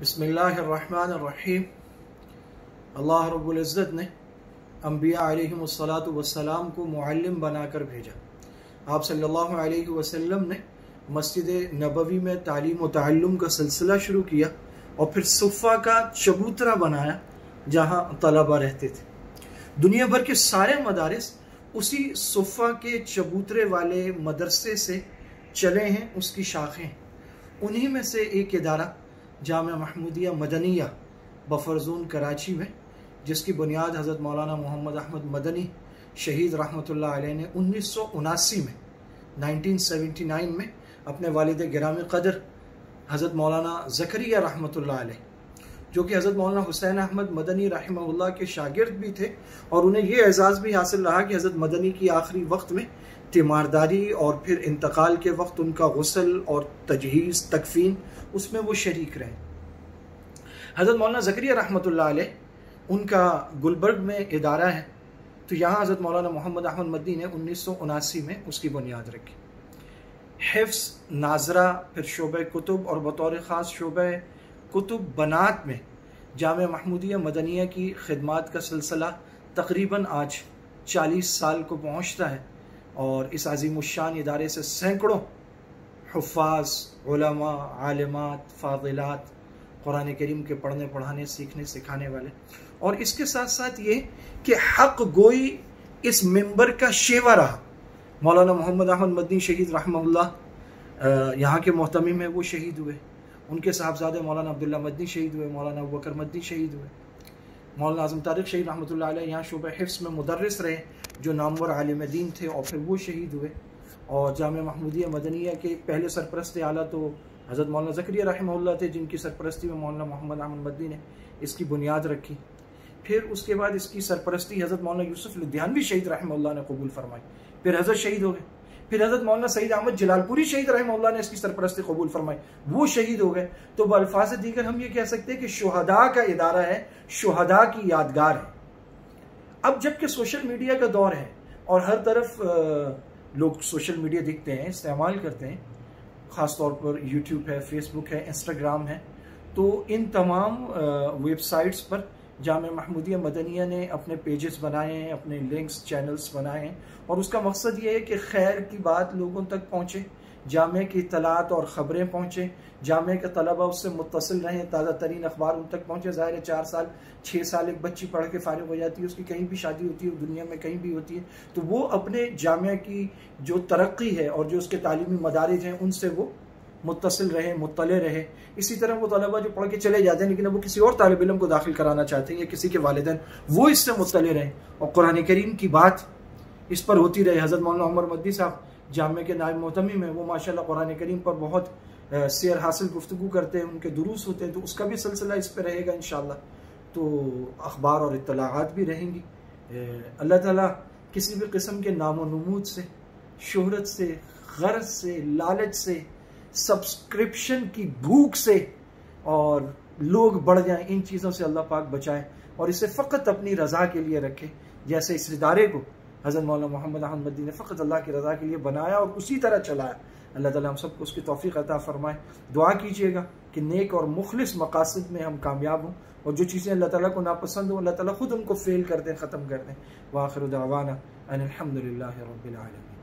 बिस्मिल्लाहिर्रहमानिर्रहीम। अल्लाह रब्बुल इज़्ज़त ने अंबिया अलैहिमुस्सलातु वस्सलाम को मुअल्लिम बनाकर भेजा। आप सल्लल्लाहु अलैहि वसल्लम ने मस्जिद नबवी में तालीम व तअल्लुम का सिलसिला शुरू किया और फिर सुफ़ा का चबूतरा बनाया जहाँ तलबा रहते थे। दुनिया भर के सारे मदारिस उसी सुफ़ा के चबूतरे वाले मदरसे से चले हैं, उसकी शाखें। उन्हीं में से एक इदारा जामिया महमूदिया मदनिया बफरजून कराची में, जिसकी बुनियाद हज़रत मौलाना मोहम्मद अहमद मदनी शहीद रहमतुल्लाह अलैह ने 1979 में 1979 में अपने वालिद गिरामी क़दर हज़रत मौलाना ज़करिया रहमतुल्लाह अलैह, जो कि हज़रत मौलाना हुसैन अहमद मदनी रहमहुल्लाह के शागिर्द भी थे, और उन्हें ये एजाज़ भी हासिल रहा कि हज़रत मदनी की आखिरी वक्त में तीमारदारी और फिर इंतकाल के वक्त उनका गुस्ल और तजहीज़ तकफीन उसमें वो शरीक रहे। हज़रत मौलाना ज़करिया रहमतुल्लाह अलैह उनका गुलबर्ग में इदारा है, तो यहाँ हज़रत मौलाना मोहम्मद अहमद मदनी ने 1979 में उसकी बुनियाद रखी। हिफ्ज़ नाजरा, फिर शोबे कुतुब और बतौर ख़ास शोबे कुतुब बनात में जामिया महमूदिया मदनिया की खिदमात का सिलसिला तकरीबन आज 40 साल को पहुँचता है, और इस अज़ीमुश्शान इदारे से सैकड़ों हुफ़्फ़ाज़, उलमा, आलिमात, फ़ाज़िलात, कुरान करीम के पढ़ने पढ़ाने सीखने सिखाने वाले, और इसके साथ साथ ये कि हक़ गोई इस मिंबर का शेवा रहा। मौलाना मोहम्मद अहमद मदनी शहीद रहमहुल्लाह यहाँ के मोहतमिम है, वो शहीद हुए। उनके साहबजादे मौलाना अब्दुल्ला मदनी शहीद हुए, मौलाना अबू बकर मदनी शहीद हुए। मौलाना आज़म तारिक शहीद रहमतुल्लाह अलैह यहाँ शोबे हिफ्ज़ में मुदर्रिस रहे, जो नामवर आलिम दीन थे, और फिर वो शहीद हुए। और जामिया महमूदिया मदनिया के पहले सरपरस्त आला तो हज़रत मौलाना ज़करिया रहमहुल्लाह थे, जिनकी सरपरस्ती में मौलाना मोहम्मद अहमद मदनी ने इसकी बुनियाद रखी। फिर उसके बाद इसकी सरपरस्ती हज़रत मौलाना यूसुफ लुधियानवी शहीद रहमहुल्लाह ने कबूल फरमाई। फिर हज़रत शहीद हो गए। फिर हज़रत मौलाना सईद अहमद जलालपुरी शहीद रहमहुल्लाह ने इसकी सरपरस्ती कबूल फरमाई, वो शहीद हो गए। तो बअल्फाज़ दीगर हम ये कह सकते हैं कि शुहदा का इदारा है, शुहदा की यादगार है। अब जबकि सोशल मीडिया का दौर है और हर तरफ लोग सोशल मीडिया देखते हैं, इस्तेमाल करते हैं, ख़ास तौर पर यूट्यूब है, फेसबुक है, इंस्टाग्राम है, तो इन तमाम वेबसाइट्स पर जामिया महमूदिया मदनिया ने अपने पेजेस बनाए हैं, अपने लिंक्स चैनल्स बनाए हैं, और उसका मकसद ये है कि खैर की बात लोगों तक पहुँचे, जामिया की इत्तलात और ख़बरें पहुँचे, जामिया के तलबा उससे मुत्तसिल रहें, ताज़ा तरीन अखबार उन तक पहुँचे। ज़ाहिर है 4 साल 6 साल एक बच्ची पढ़ के फारिग हो जाती है, उसकी कहीं भी शादी होती है, दुनिया में कहीं भी होती है, तो वो अपने जामिया की जो तरक्की है और जो उसके तालीमी मदारिज हैं उनसे वो मुत्तसिल रहे, मुत्तले रहे। इसी तरह वो तलबा जो पढ़ के चले जाते हैं लेकिन अब वो किसी और तालिब इल्म को दाखिल कराना चाहते हैं या किसी के वालिदैन, वो इससे मुत्तले रहें और कुरान करीम की बात इस पर होती रहे। हज़रत मौलाना उमर मदनी साहब जामिया के नायब मोहतमिम हैं, वो माशाल्लाह कुरान करीम पर बहुत शेर हासिल गुफ्तगू करते हैं, उनके दुरूस होते हैं, तो उसका भी सिलसिला इस पर रहेगा इंशाअल्लाह। तो अखबार और इत्तलाआत भी रहेंगी। अल्लाह ताला किसी भी किस्म के नामो नमूद से, शोहरत से, गर्ज से, लालच से, सब्सक्रिप्शन की भूख से और लोग बढ़ जाएं, इन चीज़ों से अल्लाह पाक बचाए और इसे फ़कत अपनी रज़ा के लिए रखे। जैसे इस इदारे को हज़रत मौलाना मोहम्मद अहमद मदनी ने फ़कत अल्लाह की रज़ा के लिए बनाया और उसी तरह चलाया। अल्लाह ताला हम सबको उसकी तौफ़ीक़ अता फ़रमाए। दुआ कीजिएगा कि नेक और मुखलिस मकासद में हम कामयाब हों, और जो चीज़ें अल्लाह ताला को नापसंद हो अल्लाह ताला खुद उनको फ़ेल कर दें, ख़त्म कर दें। व आखिर दावाना अनिल हम्दुलिल्लाहि रब्बिल आलमीन।